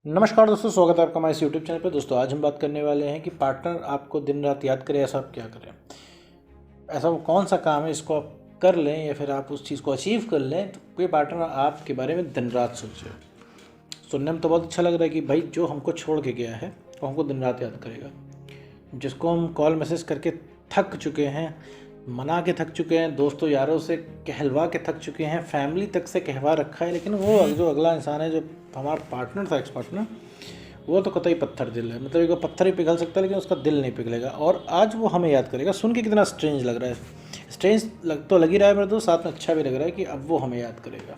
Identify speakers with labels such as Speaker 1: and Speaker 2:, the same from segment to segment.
Speaker 1: नमस्कार दोस्तों, स्वागत है आपका हमारे इस यूट्यूब चैनल पे। दोस्तों आज हम बात करने वाले हैं कि पार्टनर आपको दिन रात याद करे, ऐसा आप क्या करें। ऐसा वो कौन सा काम है इसको आप कर लें या फिर आप उस चीज़ को अचीव कर लें तो कोई पार्टनर आपके बारे में दिन रात सोचे। सुनने में तो बहुत अच्छा लग रहा है कि भाई जो हमको छोड़ के गया है वो हमको दिन रात याद करेगा, जिसको हम कॉल मैसेज करके थक चुके हैं, मना के थक चुके हैं, दोस्तों यारों से कहलवा के थक चुके हैं, फैमिली तक से कहवा रखा है, लेकिन वो जो अगला इंसान है जो हमारा पार्टनर था, एक्स पार्टनर, वो तो कतई पत्थर दिल है। मतलब एक पत्थर ही पिघल सकता है लेकिन उसका दिल नहीं पिघलेगा, और आज वो हमें याद करेगा। सुन के कितना स्ट्रेंज लग रहा है, स्ट्रेंज तो लग ही रहा है मेरे दोस्त, साथ में अच्छा भी लग रहा है कि अब वो हमें याद करेगा।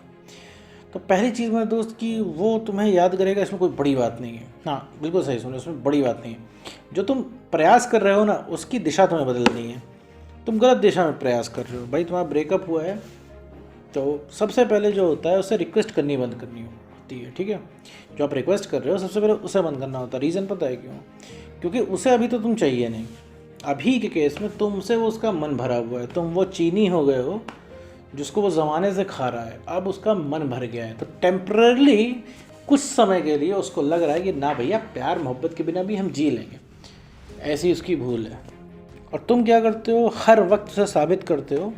Speaker 1: तो पहली चीज़ मेरे दोस्त कि वो तुम्हें याद करेगा, इसमें कोई बड़ी बात नहीं है। हाँ बिल्कुल सही सुनो, इसमें बड़ी बात नहीं है। जो तुम प्रयास कर रहे हो ना, उसकी दिशा तुम्हें बदलनी है। तुम गलत दिशा में प्रयास कर रहे हो। भाई तुम्हारा ब्रेकअप हुआ है तो सबसे पहले जो होता है उसे रिक्वेस्ट करनी बंद करनी होती है, ठीक है। जो आप रिक्वेस्ट कर रहे हो सबसे पहले उसे बंद करना होता है। रीज़न पता है क्यों? क्योंकि उसे अभी तो तुम चाहिए नहीं। अभी के केस में तुमसे वो उसका मन भरा हुआ है, तुम वो चीनी हो गए हो जिसको वो ज़माने से खा रहा है। अब उसका मन भर गया है तो टेम्परली कुछ समय के लिए उसको लग रहा है कि ना भैया, प्यार मोहब्बत के बिना भी हम जी लेंगे। ऐसी उसकी भूल है। और तुम क्या करते हो, हर वक्त उसे साबित करते हो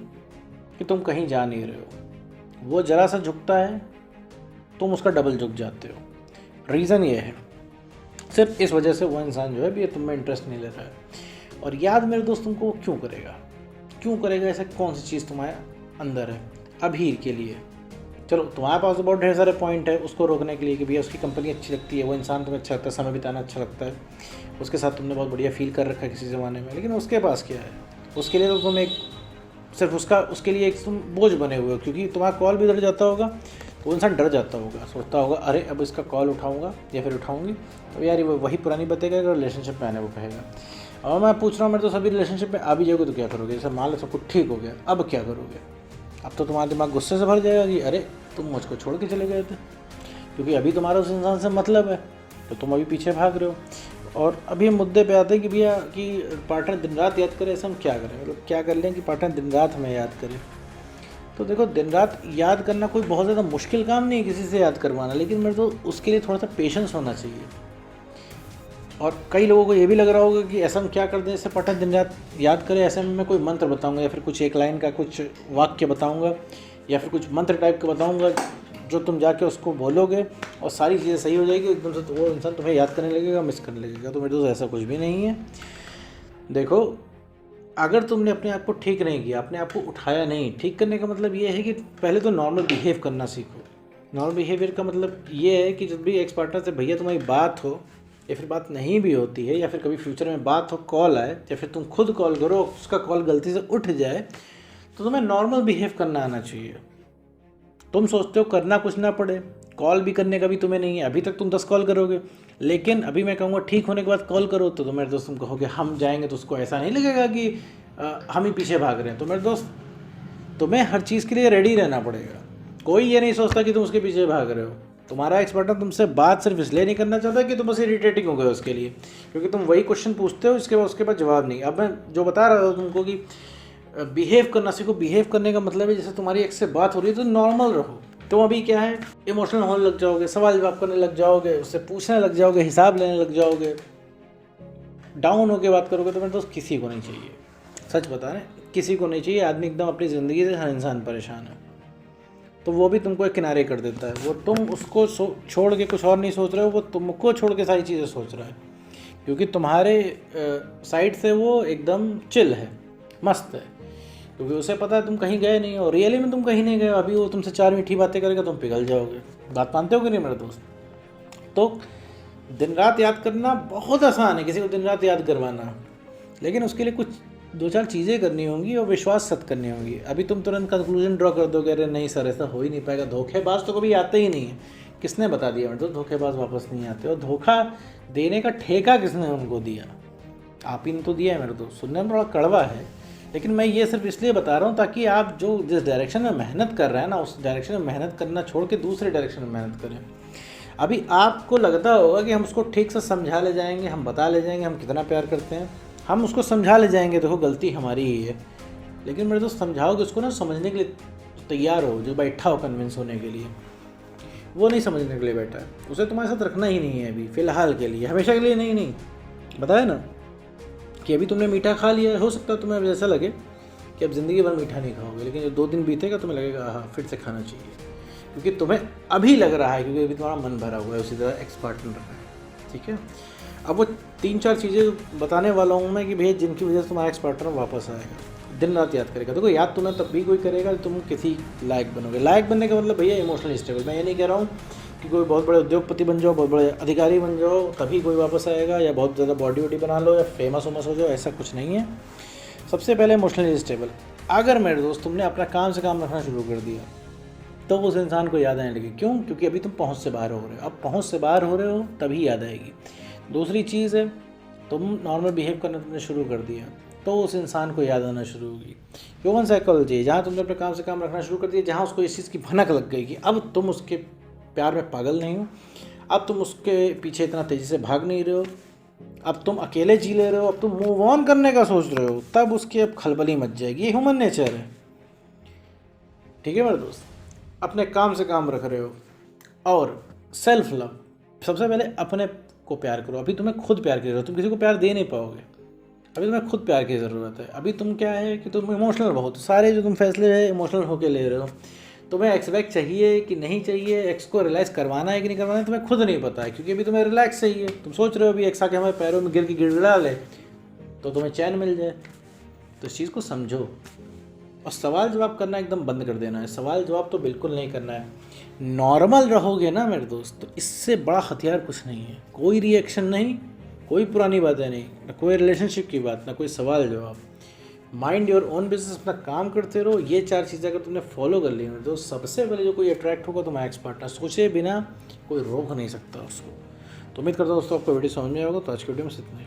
Speaker 1: कि तुम कहीं जा नहीं रहे हो। वो ज़रा सा झुकता है, तुम उसका डबल झुक जाते हो। रीज़न ये है, सिर्फ इस वजह से वो इंसान जो है भी तुम में इंटरेस्ट नहीं ले रहा है। और याद मेरे दोस्त तुमको वो क्यों करेगा, क्यों करेगा? ऐसे कौन सी चीज़ तुम्हारे अंदर है अभी के लिए? चलो तुम्हारे पास तो बहुत ढेर सारे पॉइंट है उसको रोकने के लिए कि भैया उसकी कंपनी अच्छी लगती है, वो इंसान तुम्हें अच्छा लगता है, समय बिताना अच्छा लगता है, उसके साथ तुमने बहुत बढ़िया फील कर रखा है किसी ज़माने में। लेकिन उसके पास क्या है? उसके लिए तो तुम एक सिर्फ उसके लिए एक तुम बोझ बने हुए हो, क्योंकि तुम्हारा कॉल भी डर जाता होगा। वो इंसान डर जाता होगा, सोचता होगा अरे अब इसका कॉल उठाऊंगा या फिर उठाऊंगी तो यार वो वही पुरानी बातें कहेगा, रिलेशनशिप में आने वो कहेगा। और मैं पूछ रहा हूँ, मेरे तो सभी रिलेशनशिप में आ भी जाओगे तो क्या करोगे? जैसे मान लो सब कुछ ठीक हो गया, अब क्या करोगे? अब तो तुम्हारा दिमाग गुस्से से भर जाएगा कि अरे तुम मुझको छोड़ के चले गए थे, क्योंकि अभी तुम्हारा उस इंसान से मतलब है तो तुम अभी पीछे भाग रहे हो। और अभी हम मुद्दे पे आते हैं कि भैया कि पार्टनर दिन रात याद करे, ऐसा हम क्या करें? मतलब क्या कर लें कि पार्टनर दिन रात हमें याद करे? तो देखो, दिन रात याद करना कोई बहुत ज़्यादा मुश्किल काम नहीं है किसी से याद करवाना, लेकिन मेरे तो उसके लिए थोड़ा सा पेशेंस होना चाहिए। और कई लोगों को ये भी लग रहा होगा कि ऐसा हम क्या कर दें इससे पार्टनर दिन रात याद करे। ऐसे में मैं कोई मंत्र बताऊंगा या फिर कुछ एक लाइन का कुछ वाक्य बताऊंगा या फिर कुछ मंत्र टाइप का बताऊंगा जो तुम जाके उसको बोलोगे और सारी चीज़ें सही हो जाएगी एकदम से, तो वो इंसान तुम्हें याद करने लगेगा, मिस करने लगेगा। तो मेरे दोस्त ऐसा कुछ भी नहीं है। देखो, अगर तुमने अपने आप को ठीक नहीं किया, अपने आप को उठाया नहीं, ठीक करने का मतलब ये है कि पहले तो नॉर्मल बिहेव करना सीखो। नॉर्मल बिहेवियर का मतलब ये है कि जब भी एक्स पार्टनर से भैया तुम्हारी बात हो या फिर बात नहीं भी होती है या फिर कभी फ्यूचर में बात हो, कॉल आए या फिर तुम खुद कॉल करो, उसका कॉल गलती से उठ जाए, तो तुम्हें नॉर्मल बिहेव करना आना चाहिए। तुम सोचते हो करना कुछ ना पड़े, कॉल भी करने का भी तुम्हें नहीं है। अभी तक तुम 10 कॉल करोगे, लेकिन अभी मैं कहूँगा ठीक होने के बाद कॉल करो तो मेरे दोस्त तुम कहोगे हम जाएंगे, तो उसको ऐसा नहीं लगेगा कि हम ही पीछे भाग रहे हैं। तो मेरे दोस्त, तुम्हें हर चीज़ के लिए रेडी रहना पड़ेगा। कोई ये नहीं सोचता कि तुम उसके पीछे भाग रहे हो। तुम्हारा एक्स पार्टनर तुमसे बात सिर्फ इसलिए नहीं करना चाहता कि तुम बस इरिटेटिंग हो गए उसके लिए, क्योंकि तुम वही क्वेश्चन पूछते हो उसके बाद जवाब नहीं। अब मैं जो बता रहा था तुमको कि बिहेव करना सीखो। बिहेव करने का मतलब है जैसे तुम्हारी एक्स से बात हो रही है तो नॉर्मल रहो। तुम अभी क्या है, इमोशनल होने लग जाओगे, सवाल जवाब करने लग जाओगे, उससे पूछने लग जाओगे, हिसाब लेने लग जाओगे, डाउन होकर बात करोगे, तो मेरे दोस्त किसी को नहीं चाहिए। सच बता रहे, किसी को नहीं चाहिए। आदमी एकदम अपनी ज़िंदगी से हर इंसान परेशान है, तो वो भी तुमको एक किनारे कर देता है। वो तुम उसको छोड़ के कुछ और नहीं सोच रहे हो, वो तुमको छोड़ के सारी चीज़ें सोच रहा है, क्योंकि तुम्हारे साइड से वो एकदम चिल है, मस्त है, क्योंकि उसे पता है तुम कहीं गए नहीं हो। रियली में तुम कहीं नहीं गए। अभी वो तुमसे 4 मीठी बातें करेगा, तुम पिघल जाओगे। बात मानते हो कि नहीं मेरे दोस्त? तो दिन रात याद करना बहुत आसान है, किसी को दिन रात याद करवाना, लेकिन उसके लिए कुछ 2-4 चीज़ें करनी होंगी और विश्वास सत करनी होंगी। अभी तुम तुरंत कंक्लूजन ड्रॉ कर दोगे, अरे नहीं सर ऐसा हो ही नहीं पाएगा, धोखेबाज तो कभी आते ही नहीं है। किसने बता दिया मेरे दोस्त धोखेबाज वापस नहीं आते? और धोखा देने का ठेका किसने उनको दिया? आप ही ने तो दिया है मेरे दोस्त। सुनने में थोड़ा कड़वा है, लेकिन मैं ये सिर्फ इसलिए बता रहा हूँ ताकि आप जो जिस डायरेक्शन में मेहनत कर रहे हैं ना, उस डायरेक्शन में मेहनत करना छोड़ के दूसरे डायरेक्शन में मेहनत करें। अभी आपको लगता होगा कि हम उसको ठीक से समझा ले जाएंगे, हम बता ले जाएंगे हम कितना प्यार करते हैं, हम उसको समझा ले जाएंगे, देखो गलती हमारी ही है। लेकिन मेरे दोस्त, समझाओगे उसको ना, समझने के लिए तैयार हो, जो बैठा हो कन्विंस होने के लिए। वो नहीं समझने के लिए बैठा है, उसे तुम्हारे साथ रखना ही नहीं है अभी फ़िलहाल के लिए, हमेशा के लिए नहीं। बताया ना कि अभी तुमने मीठा खा लिया, हो सकता है तुम्हें अब ऐसा लगे कि अब ज़िंदगी भर मीठा नहीं खाओगे, लेकिन जब 2 दिन बीतेगा तुम्हें लगेगा हाँ फिर से खाना चाहिए, क्योंकि तुम्हें अभी लग रहा है, क्योंकि अभी तुम्हारा मन भरा हुआ है। उसी तरह एक्स पार्टनर रहा है, ठीक है। अब वो 3-4 चीज़ें बताने वाला हूँ मैं कि भैया जिनकी वजह से तुम्हारा एक्स पार्टनर वापस आएगा, दिन रात याद करेगा। देखो याद तुम्हें तब भी कोई करेगा तुम किसी लायक बनोगे। लायक बनने का मतलब भैया इमोशनली स्टेबल। मैं ये नहीं कह रहा हूँ कि कोई बहुत बड़े उद्योगपति बन जाओ, बहुत बड़े अधिकारी बन जाओ तभी कोई वापस आएगा, या बहुत ज़्यादा बॉडी वॉडी बना लो या फेमस वेमस हो जाओ, ऐसा कुछ नहीं है। सबसे पहले इमोशनली स्टेबल। अगर मेरे दोस्त तुमने अपना काम से काम रखना शुरू कर दिया तो उस इंसान को याद आने लगी। क्यों? क्योंकि अभी तुम पहुंच से बाहर हो रहे हो। अब पहुंच से बाहर हो रहे हो तभी याद आएगी। दूसरी चीज़ है, तुम नॉर्मल बिहेव करना तुमने शुरू कर दिया तो उस इंसान को याद आना शुरू होगी। ह्यूमन साइकोलॉजी, जहाँ तुमने अपने काम से काम रखना शुरू कर दिया, जहाँ उसको इस चीज़ की भनक लग गई कि अब तुम उसके प्यार में पागल नहीं हो, अब तुम उसके पीछे इतना तेज़ी से भाग नहीं रहे हो, अब तुम अकेले जी ले रहे हो, अब तुम मूव ऑन करने का सोच रहे हो, तब उसकी अब खलबली मच जाएगी। ये ह्यूमन नेचर है, ठीक है मेरे दोस्त। अपने काम से काम रख रहे हो। और सेल्फ लव, सबसे पहले अपने को प्यार करो। अभी तुम्हें खुद प्यार की ज़रूरत, तुम किसी को प्यार दे नहीं पाओगे, अभी तुम्हें खुद प्यार की ज़रूरत है। अभी तुम क्या है कि तुम इमोशनल बहुत, सारे जो तुम फैसले है इमोशनल होके ले रहे हो। तुम्हें एक्सपेक्ट चाहिए कि नहीं चाहिए, एक्स को रिलैक्स करवाना है कि नहीं करवाना है, तुम्हें खुद नहीं पता है, क्योंकि अभी तुम्हें रिलैक्स चाहिए। तुम सोच रहे हो अभी एक्स आके हमारे पैरों में गिर के गिड़गिड़ा ले तो तुम्हें चैन मिल जाए। तो इस चीज़ को समझो और सवाल जवाब करना एकदम बंद कर देना है। सवाल जवाब तो बिल्कुल नहीं करना है। नॉर्मल रहोगे ना मेरे दोस्त, तो इससे बड़ा हथियार कुछ नहीं है। कोई रिएक्शन नहीं, कोई पुरानी बातें नहीं, ना कोई रिलेशनशिप की बात, ना कोई सवाल जवाब। माइंड योर ओन बिजनेस, अपना काम करते रहो। ये 4 चीज़ें अगर तुमने फॉलो कर ली तो सबसे पहले जो कोई अट्रैक्ट होगा तुम्हारा एक्स पार्टनर, सोचे बिना कोई रोक नहीं सकता उसको। तो उम्मीद करता हूँ दोस्तों आपको वीडियो समझ में आएगा। तो आज की वीडियो में इतना ही।